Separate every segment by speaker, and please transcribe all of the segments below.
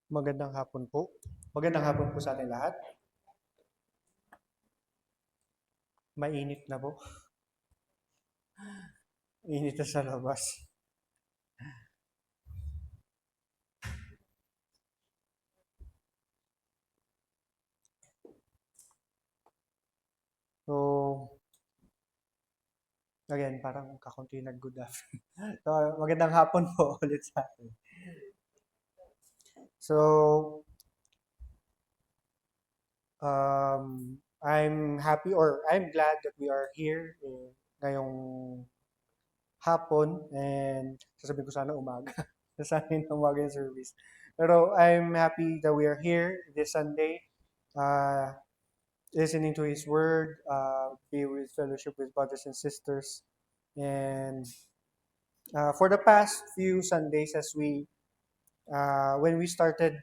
Speaker 1: Magandang hapon po. Magandang hapon po sa ating lahat. Mainit na po. Init na sa labas. So, again, parang kakunti nag-good afternoon. So, magandang hapon po ulit sa atin. So, I'm happy or I'm glad that we are here ngayong hapon and sasabihin ko sana umaga. Sana yung umaga yung service. Pero I'm happy that we are here this Sunday. Uh, Listening to His Word, be with fellowship with brothers and sisters. And for the past few Sundays, when we started,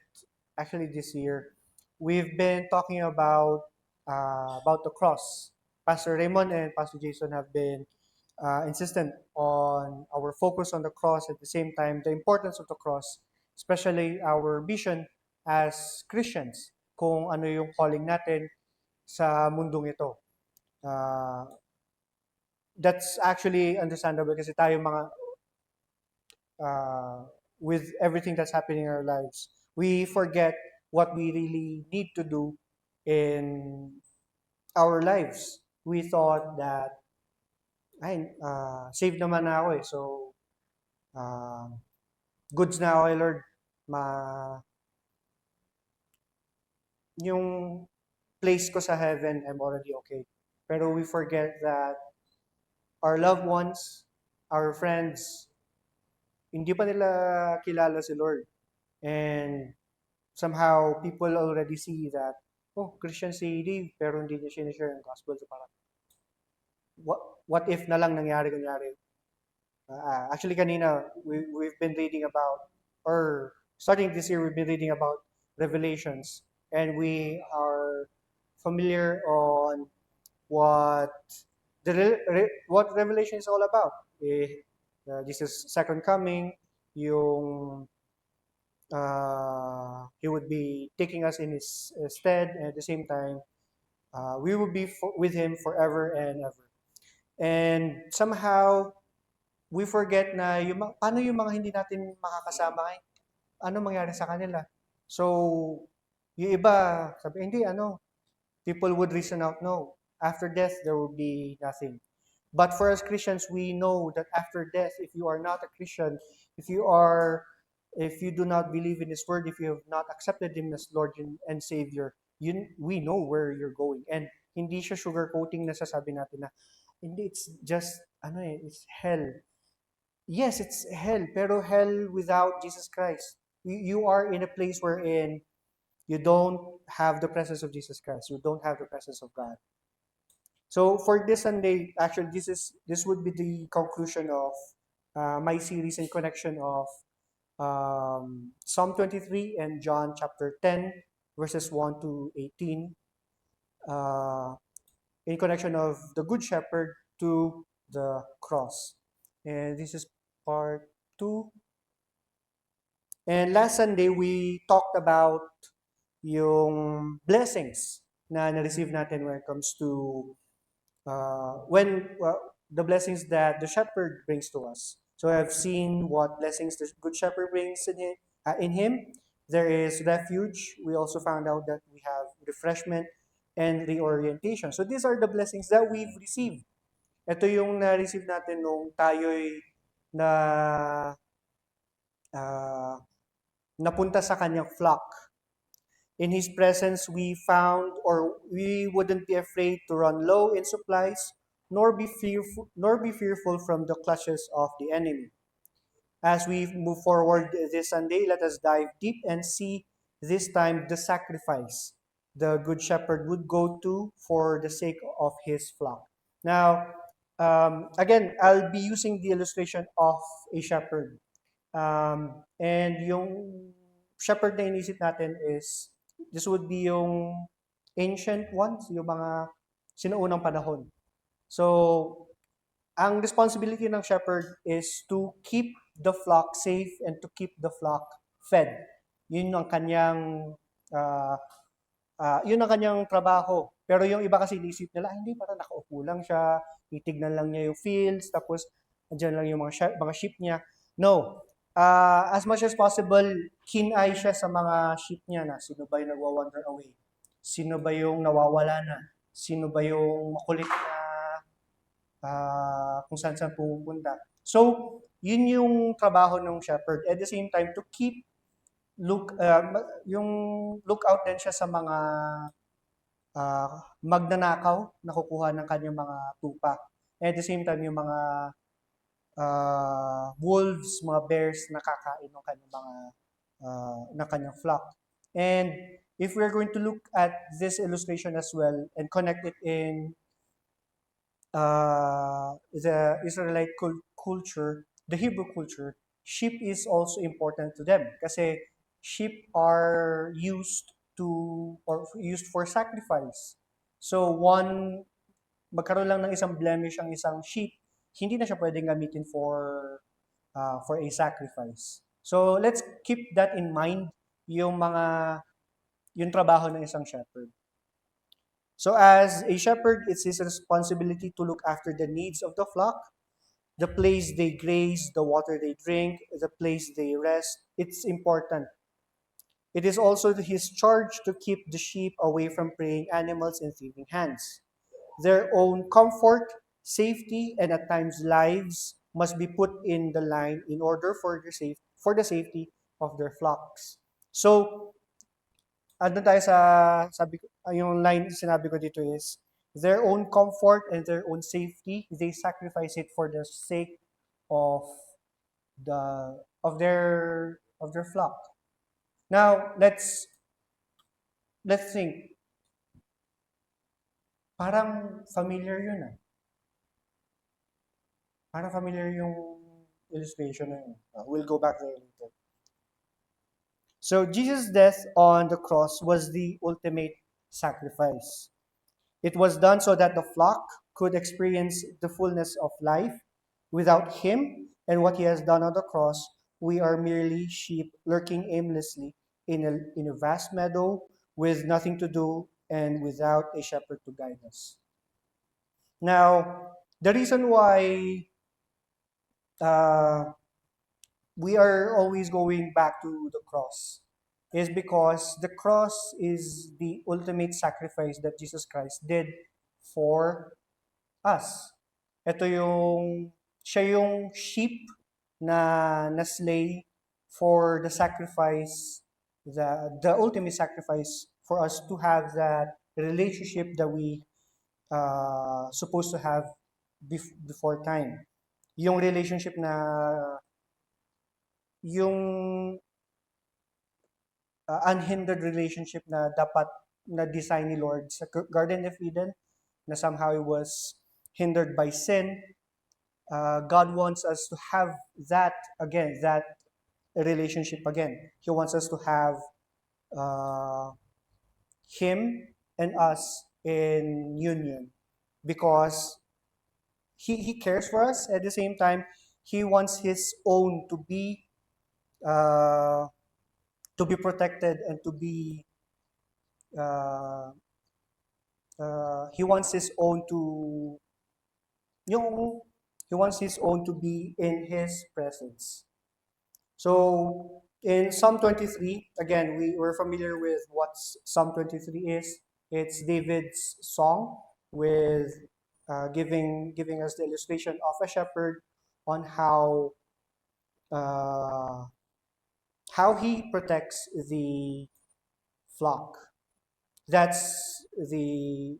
Speaker 1: actually this year, we've been talking about the cross. Pastor Raymond and Pastor Jason have been insistent on our focus on the cross, at the same time the importance of the cross, especially our vision as Christians, kung ano yung calling natin sa mundong ito. That's actually understandable kasi tayo mga uh, with everything that's happening in our lives, we forget what we really need to do in our lives. We thought that, ay, saved naman na ako eh. So, uh, goods na ako eh, Lord. Ma, yung place ko sa heaven, I'm already okay. Pero we forget that our loved ones, our friends, hindi pa nila kilala si Lord. And somehow, people already see that, oh, Christian si Dave, pero hindi niya sinishare yung gospel. So parang, what if na lang nangyari kunyari? Actually, kanina, we've been reading about, or starting this year, we've been reading about Revelations. And we are familiar on what what Revelation is all about. Jesus' second coming, yung he would be taking us in his stead, and at the same time, we will be with him forever and ever. And somehow, we forget na paano yung mga hindi natin makakasama ngayon? Ano mangyari sa kanila? So, yung iba, sabi, hindi, people would reason out, no, after death, there will be nothing. But for us Christians, we know that after death, if you are not a Christian, if you are, if you do not believe in His word, if you have not accepted Him as Lord and Savior, we know where you're going. And hindi siya sugarcoating na sasabi natin na, hindi, it's just, it's hell. Yes, it's hell, pero hell without Jesus Christ. You are in a place wherein you don't have the presence of Jesus Christ. You don't have the presence of God. So for this Sunday, actually, this would be the conclusion of my series in connection of Psalm 23 and John chapter 10, verses 1 to 18, uh, in connection of the Good Shepherd to the cross. And this is part 2. And last Sunday, we talked about yung blessings na na-receive natin when it comes to the blessings that the shepherd brings to us. So I've seen what blessings the good shepherd brings in him. There is refuge. We also found out that we have refreshment and reorientation. So these are the blessings that we've received. Ito yung na-receive natin nung tayo'y na uh, napunta sa kanyang flock. In His presence, we wouldn't be afraid to run low in supplies, nor be fearful from the clutches of the enemy. As we move forward this Sunday, let us dive deep and see this time the sacrifice the Good Shepherd would go to for the sake of his flock. Now, again, I'll be using the illustration of a shepherd. And yung shepherd na inisip natin is, this would be yung ancient ones, yung mga sinuunang panahon. So, ang responsibility ng shepherd is to keep the flock safe and to keep the flock fed. Yun ang kanyang ah, yun ang kanyang trabaho. Pero yung iba kasi inisip nila, hindi, parang nakaupo lang siya, titignan lang niya yung fields, tapos andyan lang yung mga sheep niya. No. As much as possible, keen-eye siya sa mga sheep niya na sino ba yung nagwa-wander away? Sino ba yung nawawala na? Sino ba yung makulit na kung saan-saan pupunta? So, yun yung trabaho ng shepherd. At the same time, to keep yung look out din siya sa mga magnanakaw na kukuha ng kanyang mga tupa. And at the same time, yung mga wolves, mga bears na kakain ng kanyang mga ng kanyang flock. And if we're going to look at this illustration as well and connect it in the Israelite culture, the Hebrew culture, sheep is also important to them kasi sheep are used to or used for sacrifice. So magkaroon lang ng isang blemish ang isang sheep, hindi na siya pwedeng gamitin for a sacrifice. So let's keep that in mind yung trabaho ng isang shepherd. So as a shepherd, it's his responsibility to look after the needs of the flock, the place they graze, the water they drink, the place they rest. It's important. It is also his charge to keep the sheep away from preying animals and thieving hands. Their own comfort, safety, and at times lives must be put in the line in order for the safety of their flocks. So, ano tayo sa yung line sinabi ko dito is their own comfort and their own safety, they sacrifice it for the sake of the of their flock. Now, let's think. Parang familiar yun ah. Parang familiar yung illustration na yun. We'll go back there later. So, Jesus' death on the cross was the ultimate sacrifice. It was done so that the flock could experience the fullness of life. Without him and what he has done on the cross, we are merely sheep lurking aimlessly in a vast meadow with nothing to do and without a shepherd to guide us. Now, the reason why uh, we are always going back to the cross is because the cross is the ultimate sacrifice that Jesus Christ did for us. Siya yung sheep na naslay for the sacrifice, the ultimate sacrifice for us to have that relationship that we supposed to have before time. Yung relationship na yung unhindered relationship na dapat na design ni Lord sa Garden of Eden na somehow it was hindered by sin. God wants us to have that again, that relationship again. He wants us to have Him and us in union because He cares for us. At the same time, He wants His own to be protected and to be He wants His own to yung He wants His own to be in His presence. So in Psalm 23, again, we're familiar with what Psalm 23 is. It's David's song with giving us the illustration of a shepherd on how he protects the flock. That's the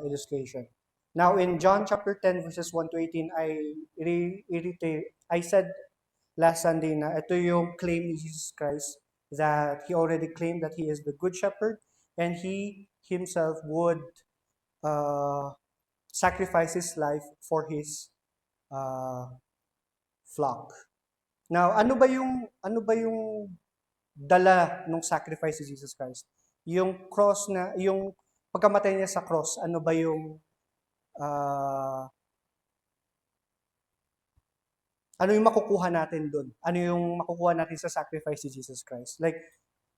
Speaker 1: illustration. Now in John chapter 10 verses 1 to 18, I said last Sunday na ito yung claim ni Jesus Christ that He already claimed that He is the good shepherd and He Himself would sacrifice His life for His flock. Now, ano ba yung dala ng sacrifice ni Jesus Christ? Yung cross yung pagkamatay niya sa cross, ano ba yung ano yung makukuha natin doon? Ano yung makukuha natin sa sacrifice ni Jesus Christ? Like,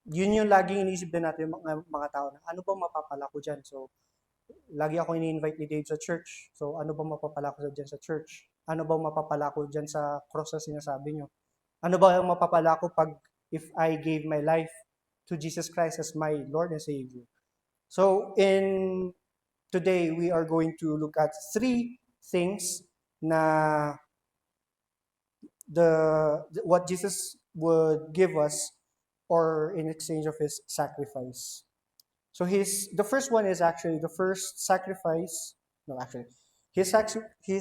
Speaker 1: yun yung laging iniisip din natin mga tao na ano bang mapapala ko dyan? So, lagi ako ini-invite ni Dave sa church. So, ano bang mapapala ko dyan sa church? Ano bang mapapala ko dyan sa cross na sinasabi nyo? Ano ba yung mapapala ko pag if I gave my life to Jesus Christ as my Lord and Savior? So, in today, we are going to look at three things na what Jesus would give us or in exchange of his sacrifice. So the first one is actually the first sacrifice. No, actually, his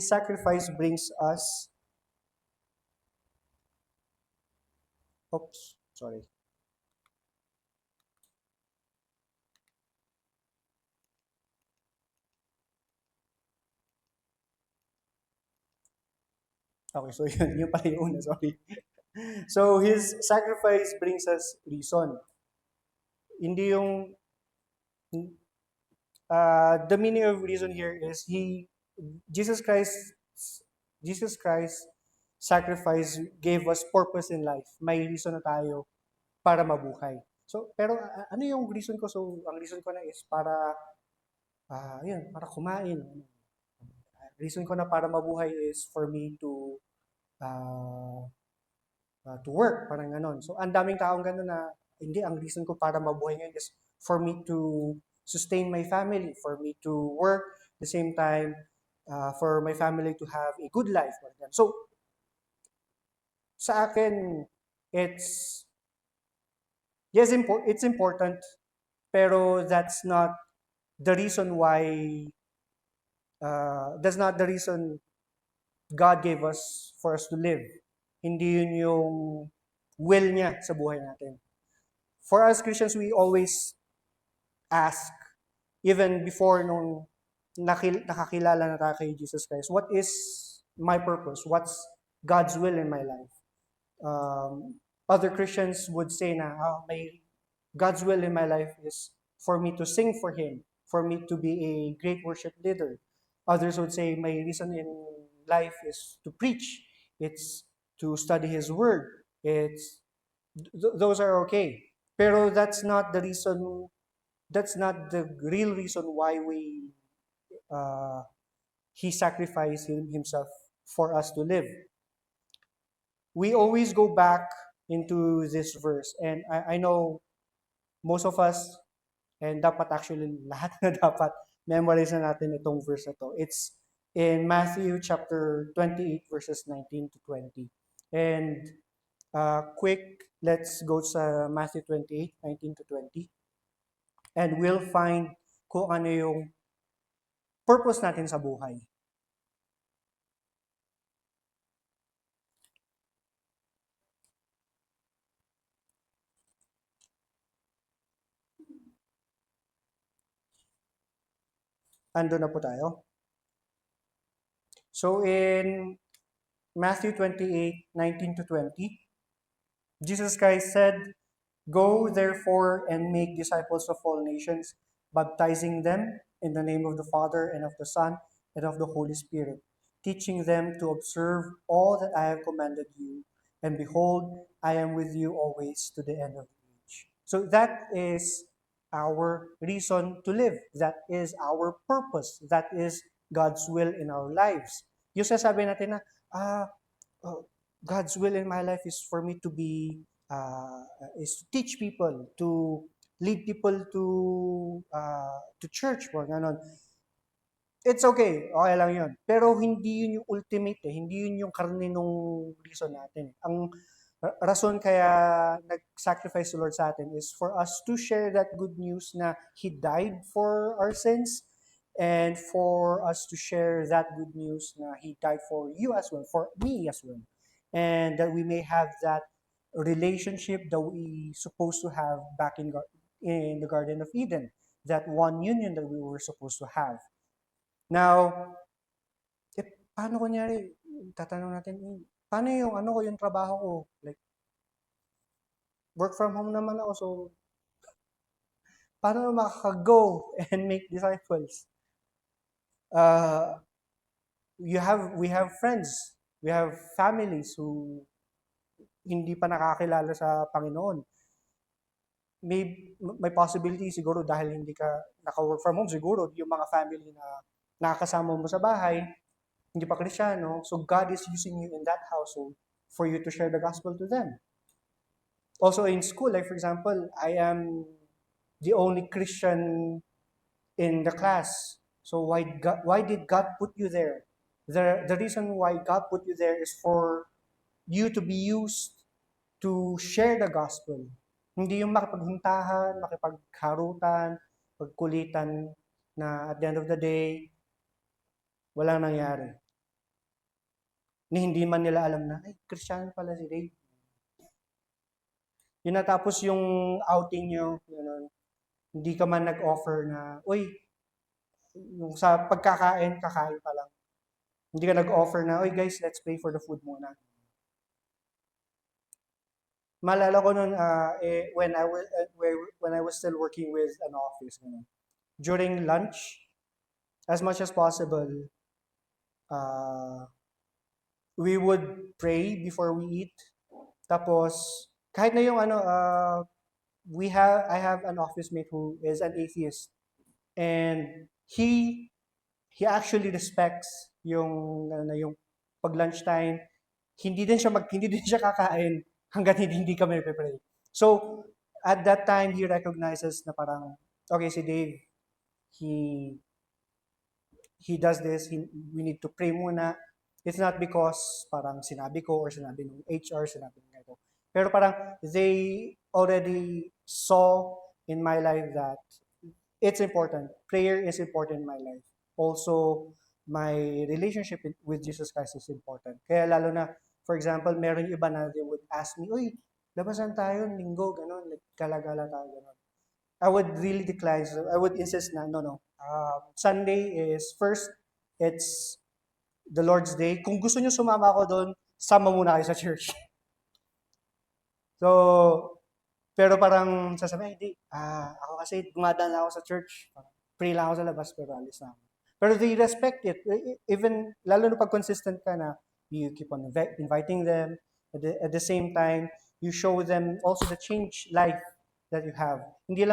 Speaker 1: sacrifice brings us. Oops, sorry. Okay, so yun pala yung una, sorry. So his sacrifice brings us reason. Hindi yung the meaning of reason here is Jesus Christ Jesus Christ sacrifice gave us purpose in life. May reason na tayo para mabuhay. So, pero ano yung reason ko? So, ang reason ko na is para yun, para kumain. Reason ko na para mabuhay is for me uh, to work, parang ganon. So, ang daming taong ganon na, hindi, ang reason ko para mabuhay ngayon is for me to sustain my family, for me to work, the same time, for my family to have a good life. So, sa akin, it's, yes, it's important, pero that's not the reason God gave us for us to live. Hindi yun yung will niya sa buhay natin. For us Christians, we always ask, even before nung nakakilala na tayo kay Jesus Christ, what is my purpose? What's God's will in my life? Other Christians would say na, God's will in my life is for me to sing for Him, for me to be a great worship leader. Others would say my reason in life is to preach. It's to study His Word. Those are okay. Pero that's not the reason, that's not the real reason why uh, He sacrificed Himself for us to live. We always go back into this verse, and I know most of us, and dapat actually lahat na dapat memorize na natin itong verse na to. It's in Matthew chapter 28 verses 19 to 20. And quick, let's go sa Matthew 28, 19 to 20. And we'll find kung ano yung purpose natin sa buhay. Ando na po tayo. So in Matthew 28, 19 to 20, Jesus Christ said, "Go therefore and make disciples of all nations, baptizing them in the name of the Father and of the Son and of the Holy Spirit, teaching them to observe all that I have commanded you. And behold, I am with you always to the end of the age." So that is our reason to live. That is our purpose. That is God's will in our lives. Yung sasabi natin na, God's will in my life is for me to be is to teach people, to lead people to church, or ganon. It's okay, okay lang yun. Pero hindi yun yung ultimate hindi yun yung karne nung reason natin. Ang rason kaya nag-sacrifice the Lord sa atin is for us to share that good news na He died for our sins, and for us to share that good news na He died for you as well, for me as well. And that we may have that relationship that we supposed to have back in the Garden of Eden, that one union that we were supposed to have. Now, paano kunyari, tatanong natin, paano yung ano ko, yung trabaho ko? Like, work from home naman ako, so paano makaka-go and make disciples? We have friends We have families who hindi pa nakakilala sa Panginoon. May possibility siguro dahil hindi ka naka-work from home, siguro yung mga family na nakakasama mo sa bahay, hindi pa Kristiyano, so God is using you in that household for you to share the gospel to them. Also in school, like for example, I am the only Christian in the class. So why did God put you there? The reason why God put you there is for you to be used to share the gospel. Hindi yung makipaghuntahan, makipagharutan, pagkulitan na at the end of the day, walang nangyari. Ni hindi man nila alam na, ay, Christian pala si Dave. Yun na tapos yung outing nyo, hindi ka man nag-offer na, uy, yung sa pagkakain, kakain pa lang. Hindi ka nag-offer na, uy guys, let's pay for the food muna. Maalala ko nun, when I was still working with an office, during lunch, as much as possible, we would pray before we eat. Tapos, kahit na yung I have an office mate who is an atheist. And he actually respects yung pag lunchtime. Hindi din siya kakain hangga't hindi kami pray. So, at that time, he recognizes na parang, okay, si Dave, he does this, we need to pray muna. It's not because parang sinabi ko or sinabi ng HR, sinabi ng ito. Pero parang they already saw in my life that it's important. Prayer is important in my life. Also, my relationship with Jesus Christ is important. Kaya lalo na, for example, meron iba na they would ask me, uy, labasan tayo, linggo, gano'n, like, gala-gala tayo, gano'n. I would really decline. So I would insist na, no. Sunday is first, it's the Lord's Day. Kung gusto nyo sumama ako doon, sama muna kayo sa church. So, pero parang sasabihin, hindi, ako kasi dumadaan ako sa church. Pray lang ako sa labas, pero alis na ako. Pero they respect it. Even, lalo na pag consistent ka na, you keep on inviting them. At the same time, you show them also the change life that you have. Hindi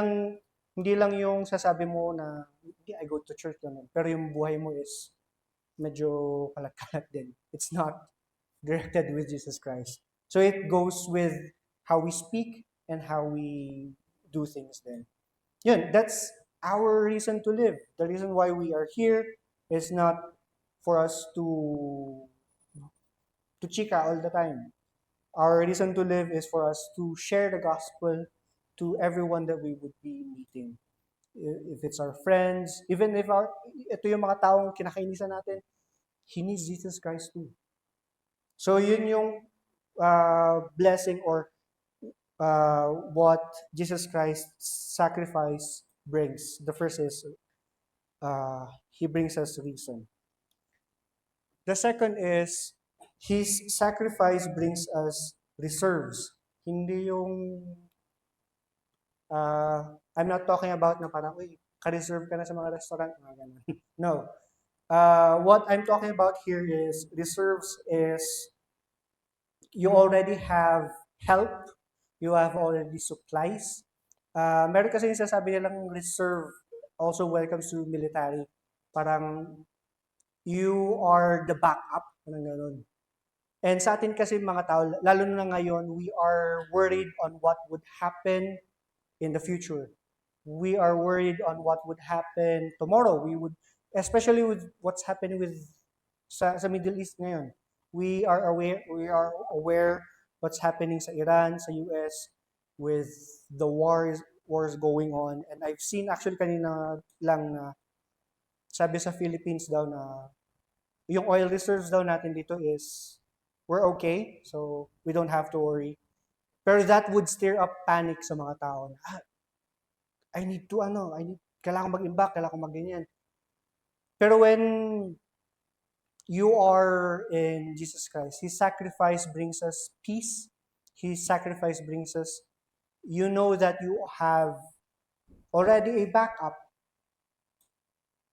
Speaker 1: lang yung sasabi mo na, I go to church naman. Pero yung buhay mo is medyo kalat-kalat din. It's not directed with Jesus Christ. So it goes with how we speak and how we do things then. Yun, that's our reason to live. The reason why we are here is not for us to chika all the time. Our reason to live is for us to share the gospel to everyone that we would be meeting. If it's our friends, even if ito yung mga taong kinakainisan natin, he needs Jesus Christ too. So yun yung blessing or what Jesus Christ's sacrifice brings. The first is he brings us reason. The second is his sacrifice brings us reserves. Hindi yung I'm not talking about na parang, uy, ka-reserve ka na sa mga restaurant, mga ganun. No. What I'm talking about here is reserves is you already have help, you have already supplies. Meron kasi yung sasabi nilang reserve also welcomes to military. Parang you are the backup. Parang ganun. And sa atin kasi mga tao, lalo na ngayon, we are worried on what would happen in the future. We are worried on what would happen tomorrow. Especially with what's happening with sa Middle East ngayon. We are aware what's happening sa Iran, sa US, with the wars going on. And I've seen actually kanina lang na sabi sa Philippines daw na yung oil reserves daw natin dito is we're okay, so we don't have to worry. Pero that would stir up panic sa mga tao na, kailangan mag-imbak, kailangan mag-ganyan. Pero when you are in Jesus Christ, His sacrifice brings us peace. His sacrifice brings us, you know that you have already a backup.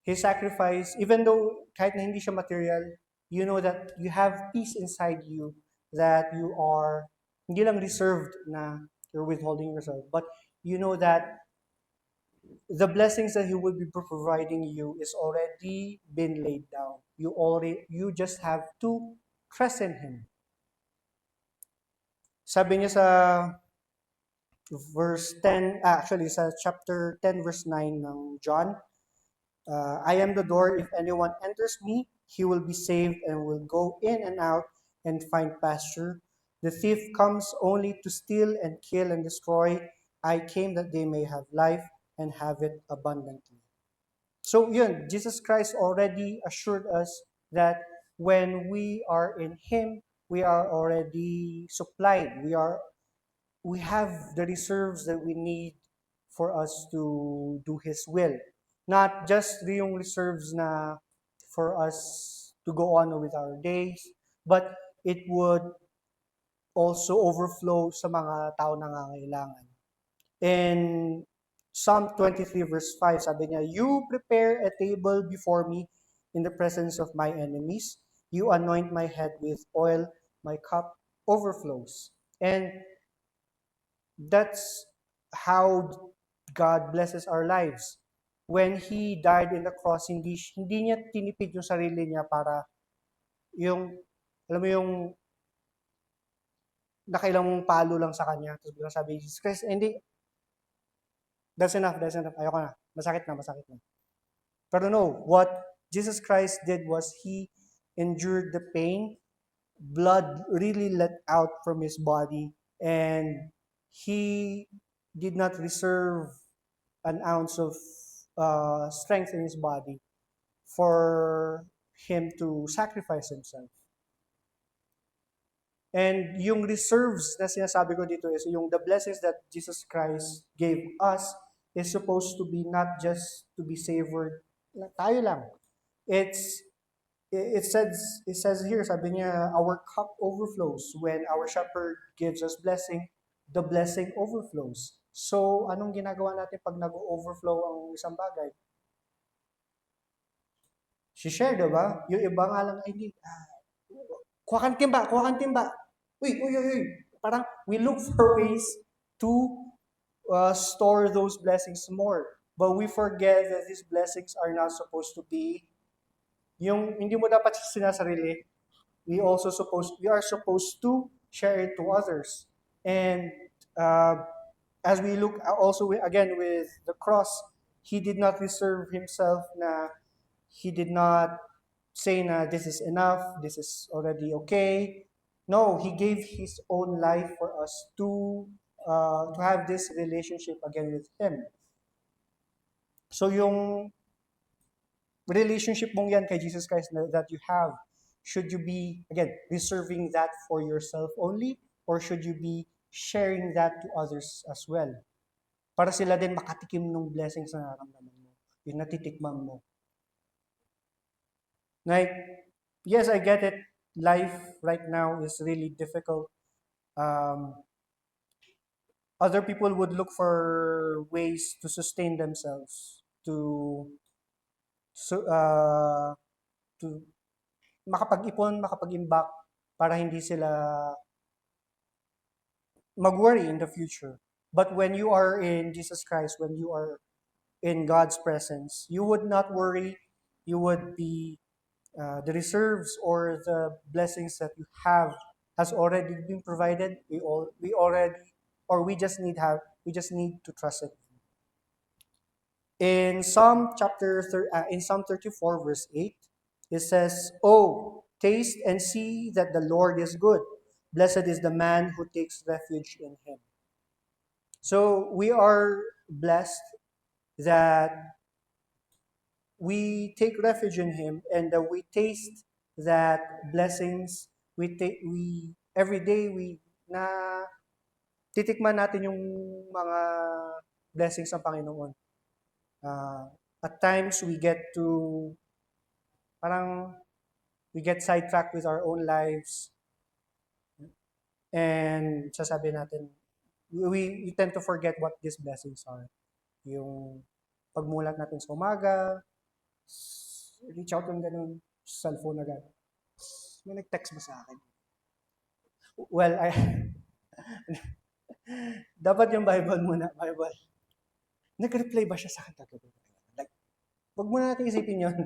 Speaker 1: His sacrifice, even though kahit na hindi siya material, you know that you have peace inside you, that you are hindi lang reserved na you're withholding yourself, but you know that the blessings that He will be providing you is already been laid down. You just have to trust in Him. Sabi niya sa verse 10, actually sa chapter 10 verse 9 ng John, I am the door. If anyone enters me, he will be saved and will go in and out and find pasture. The thief comes only to steal and kill and destroy. I came that they may have life and have it abundantly. So yun, Jesus Christ already assured us that when we are in Him, we are already supplied. We have the reserves that we need for us to do His will. Not just yung reserves na for us to go on with our days, but it would also overflow sa mga tao nangangailangan. In Psalm 23 verse 5, sabi niya, "You prepare a table before me in the presence of my enemies. You anoint my head with oil, my cup overflows." And that's how God blesses our lives. When He died in the cross, hindi niya tinipid yung sarili niya para yung, alam mo yung nakailang palo lang sa kanya. Tapos biglang sabi, Jesus Christ, hindi, that's enough. Ayoko na. Masakit na. Pero no, what Jesus Christ did was He endured the pain, blood really let out from His body, and He did not reserve an ounce of strength in His body for Him to sacrifice Himself. And yung reserves na sinasabi ko dito is yung the blessings that Jesus Christ gave us is supposed to be not just to be savored tayo lang. It says here, sabi niya, our cup overflows. When our shepherd gives us blessing, the blessing overflows. So, anong ginagawa natin pag nag-overflow ang isang bagay? Si-share, diba? Yung iba nga lang, ay, hindi, kuha kang timba. Uy. Parang we look for ways to store those blessings more. But we forget that these blessings are not supposed to be, yung hindi mo dapat sinasarili, we are supposed to share it to others. And as we look also again with the cross, He did not reserve Himself na He did not say na this is enough, this is already okay. No, He gave His own life for us to have this relationship again with Him. So yung relationship mong yan kay Jesus Christ that you have, should you be, again, reserving that for yourself only, or should you be sharing that to others as well? Para sila din makatikim ng blessings na nararamdaman mo, yung natitikman mo. Like, yes, I get it. Life right now is really difficult. Other people would look for ways to sustain themselves, to makapag-ipon, makapag-imbak para hindi sila mag-worry in the future. But when you are in Jesus Christ, when you are in God's presence, you would not worry. You would be the reserves or the blessings that you have has already been provided. We just need to trust it. In Psalm 34 verse 8, it says, "Oh, taste and see that the Lord is good. Blessed is the man who takes refuge in Him." So we are blessed that we take refuge in Him and that we taste that blessings. We every day na titikman natin yung mga blessings ng Panginoon. At times we get sidetracked with our own lives, and sasabi natin, we tend to forget what these blessings are. Yung pagmulat natin sa umaga, reach out yung ganun, cellphone agad. May nag-text ba sa akin? Well, dapat yung Bible muna, Bible. Nag-reply ba siya sa akin kagabi? Like, wag muna natin isipin yun.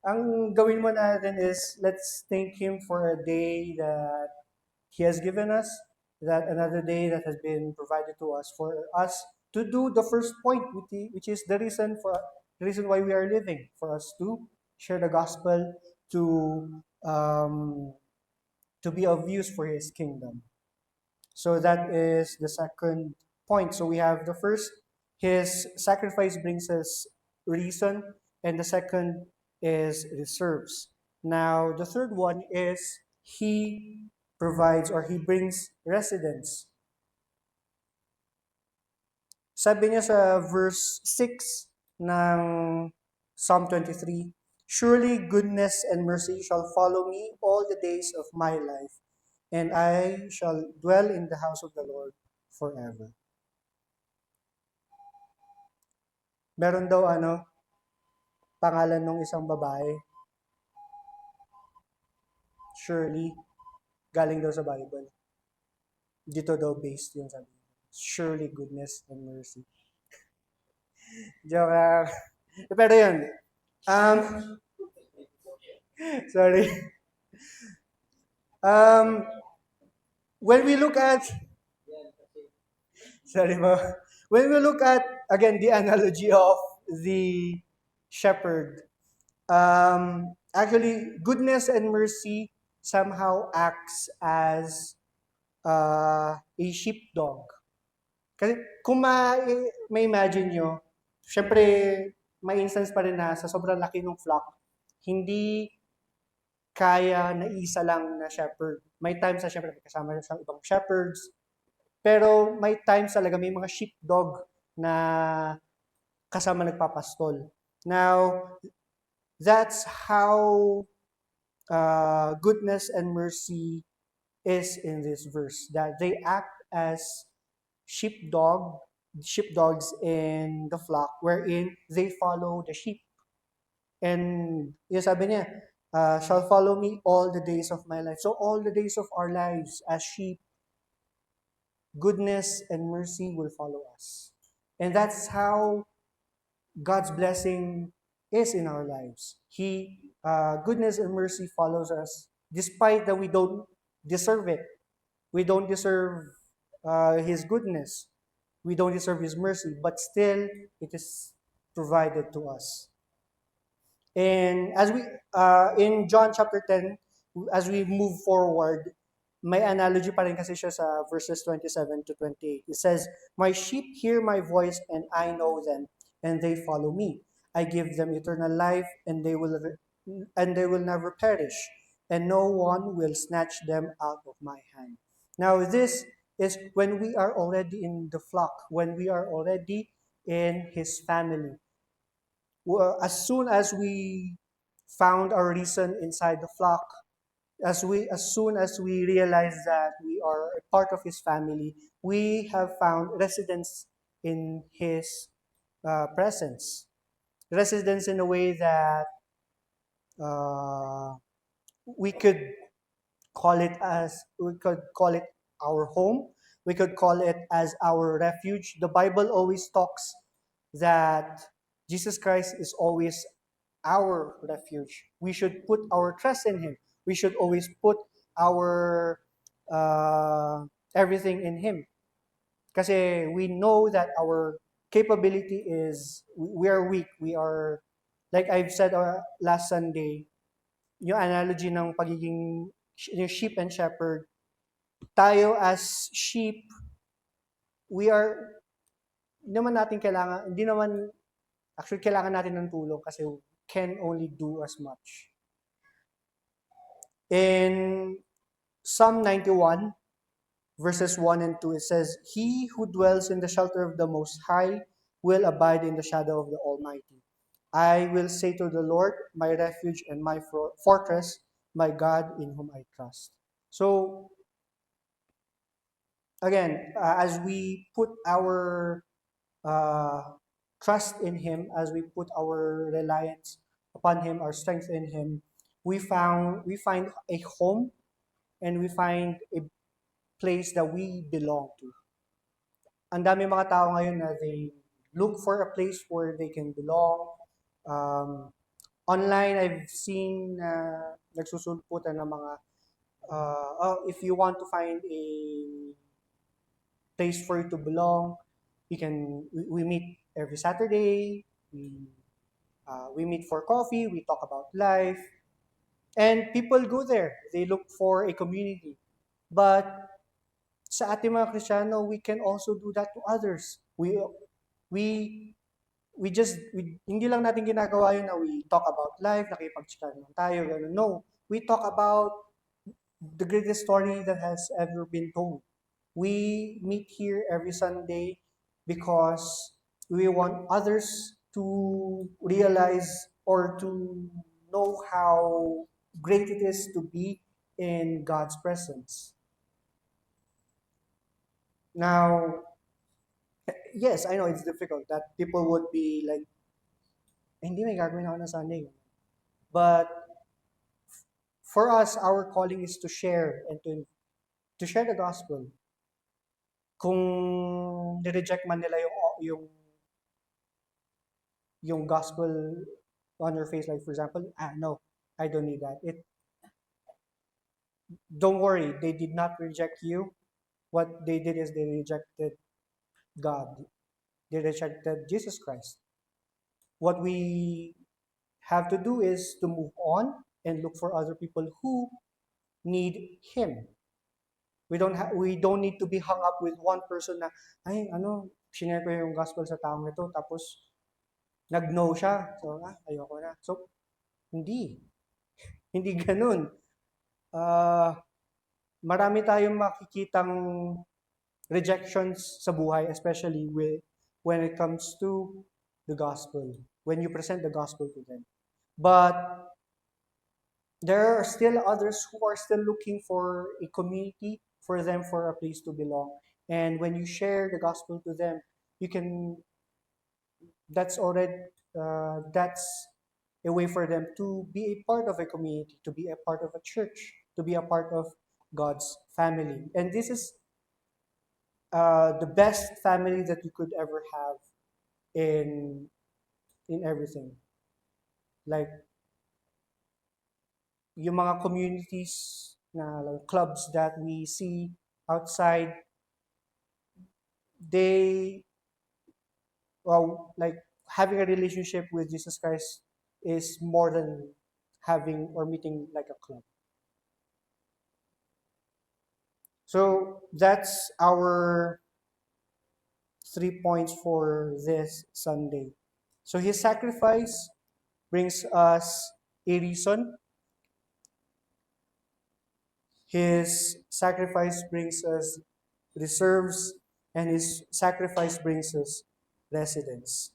Speaker 1: Ang gawin mo natin is, let's thank Him for a day that He has given us, that another day that has been provided to us for us to do the first point, which is the reason why we are living, for us to share the gospel, um, to be of use for His kingdom. So that is the second point. So we have the first, His sacrifice brings us reason, and the second is reserves. Now the third one is He provides or He brings residence. Sabi niya sa verse 6 ng Psalm 23, surely goodness and mercy shall follow me all the days of my life, and I shall dwell in the house of the Lord forever. Meron daw pangalan ng isang babae, Shirley, galing daw sa Bible. Dito daw based yun sabi. Surely goodness and mercy. Joke lang. Pero yun. Um, sorry. When we look at, sorry mo. When we look at, again, the analogy of the shepherd, actually, goodness and mercy somehow acts as a sheepdog. Kasi kung may imagine nyo, syempre, may instance pa rin na sa sobrang laki ng flock, hindi kaya na isa lang na shepherd. May times na syempre kasama sa ibang shepherds, pero may times talaga may mga sheepdog na kasama nagpapastol. Now, that's how goodness and mercy is in this verse, that they act as sheepdogs in the flock, wherein they follow the sheep. And yung sabi niya, shall follow me all the days of my life. So all the days of our lives as sheep, goodness and mercy will follow us. And that's how God's blessing is in our lives. Goodness and mercy follows us despite that we don't deserve it. We don't deserve His goodness. We don't deserve His mercy, but still it is provided to us. And as we in John chapter 10, as we move forward, may analogy pa rin kasi siya sa verses 27 to 28. It says, my sheep hear my voice and I know them, and they follow me. I give them eternal life, and they will never perish, and no one will snatch them out of my hand. Now this is when we are already in the flock, when we are already in His family. As soon as we found our reason inside the flock, as soon as we realize that we are a part of His family, we have found residence in His presence. Residence in a way that we could call it our home. We could call it as our refuge. The Bible always talks that Jesus Christ is always our refuge. We should put our trust in Him. We should always put our everything in Him. Kasi we know that our capability is, we are weak. We are, like I've said last Sunday, yung analogy ng pagiging yung sheep and shepherd, tayo as sheep, we are, hindi naman, actually kailangan natin ng tulong kasi we can only do as much. In Psalm 91, verses 1 and 2, it says, he who dwells in the shelter of the Most High will abide in the shadow of the Almighty. I will say to the Lord, my refuge and my fortress, my God in whom I trust. So, again, as we put our trust in Him, as we put our reliance upon Him, our strength in Him, we find a home, and we find a place that we belong to. Ang dami mga tao ngayon na they look for a place where they can belong. Um, Online, I've seen nagsusulputan ng mga, oh, if you want to find a place for you to belong, we meet every Saturday. We meet for coffee. We talk about life, and people go there. They look for a community. But sa ating mga Kristiyano, we can also do that to others. We hindi lang natin ginagawa yun na we talk about life, nakipag-chika lang tayo, gano'n. No, we talk about the greatest story that has ever been told. We meet here every Sunday because we want others to realize or to know how great it is to be in God's presence. Now, yes, I know it's difficult that people would be like, hindi may gagawin ako ng Sunday. But for us, our calling is to share and to share the gospel. Kung ni-reject man nila yung gospel on your face, like for example, no, I don't need that. Don't worry, they did not reject you. What they did is they rejected God. They rejected Jesus Christ. What we have to do is to move on and look for other people who need Him. We don't need to be hung up with one person na, ay, shinare ko yung gospel sa taong ito, tapos nag-no siya. So, ayoko na. So, hindi. Hindi ganun. Marami tayong makikitang rejections sa buhay, especially when it comes to the gospel, when you present the gospel to them. But there are still others who are still looking for a community, for them, for a place to belong. And when you share the gospel to them, you can, that's already, that's a way for them to be a part of a community, to be a part of a church, to be a part of God's family. And this is the best family that you could ever have in everything. Like, yung mga communities na like, clubs that we see outside, they, well, like having a relationship with Jesus Christ is more than having or meeting like a club. So that's our 3 points for this Sunday. So his sacrifice brings us a reason. His sacrifice brings us reserves, and his sacrifice brings us residence.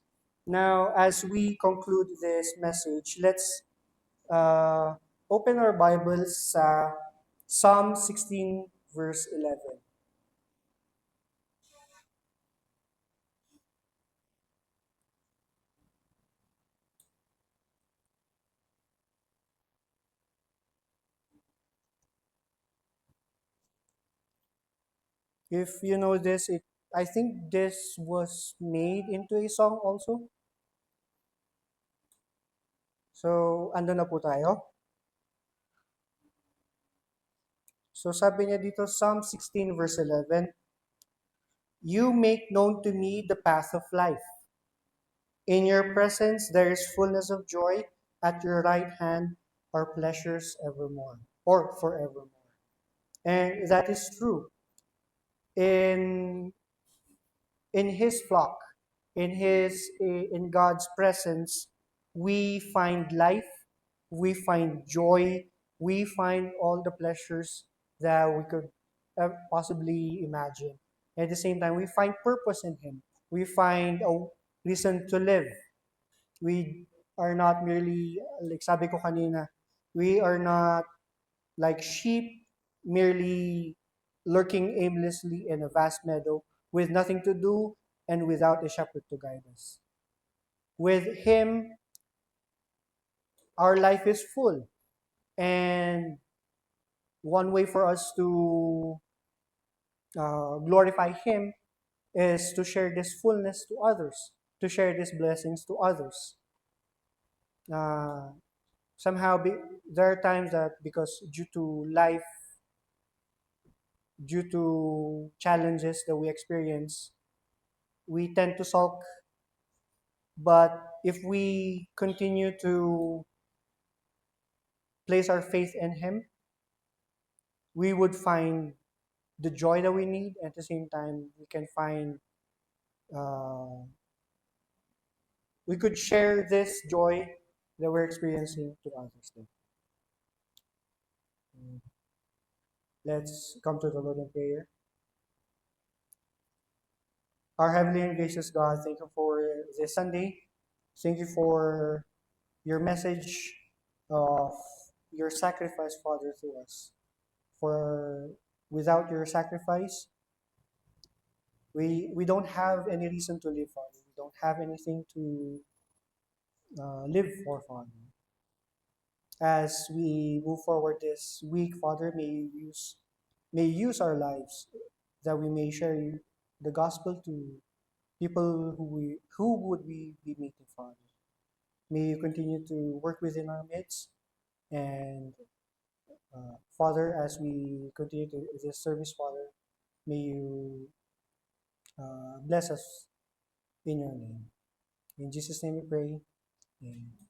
Speaker 1: Now, as we conclude this message, let's open our Bibles sa Psalm 16, verse 11. If you know this, I think this was made into a song also. So, ando na po tayo. So, sabi niya dito, Psalm 16, verse 11, You make known to me the path of life. In your presence there is fullness of joy. At your right hand are pleasures evermore, or forevermore. And that is true. In His flock, in God's presence, we find life, we find joy, we find all the pleasures that we could possibly imagine. At the same time, we find purpose in Him. We find a reason to live. We are not merely, like sabi ko kanina, we are not like sheep merely lurking aimlessly in a vast meadow with nothing to do and without a shepherd to guide us. With Him, our life is full. And one way for us to glorify Him is to share this fullness to others, to share these blessings to others. Uh, somehow, there are times that because due to life, due to challenges that we experience, we tend to sulk. But if we continue to place our faith in Him, we would find the joy that we need. At the same time, we can find, uh, we could share this joy that we're experiencing to others. Then. Let's come to the Lord in prayer. Our heavenly and gracious God, thank you for this Sunday. Thank you for your message of your sacrifice, Father, to us. For without your sacrifice, we don't have any reason to live, Father. We don't have anything to live for, Father. As we move forward this week, Father, may you use our lives that we may share the gospel to people who would we be meeting, Father. May you continue to work within our midst, and Father, as we continue to this service, Father, may you bless us in your name. In Jesus' name we pray. Amen.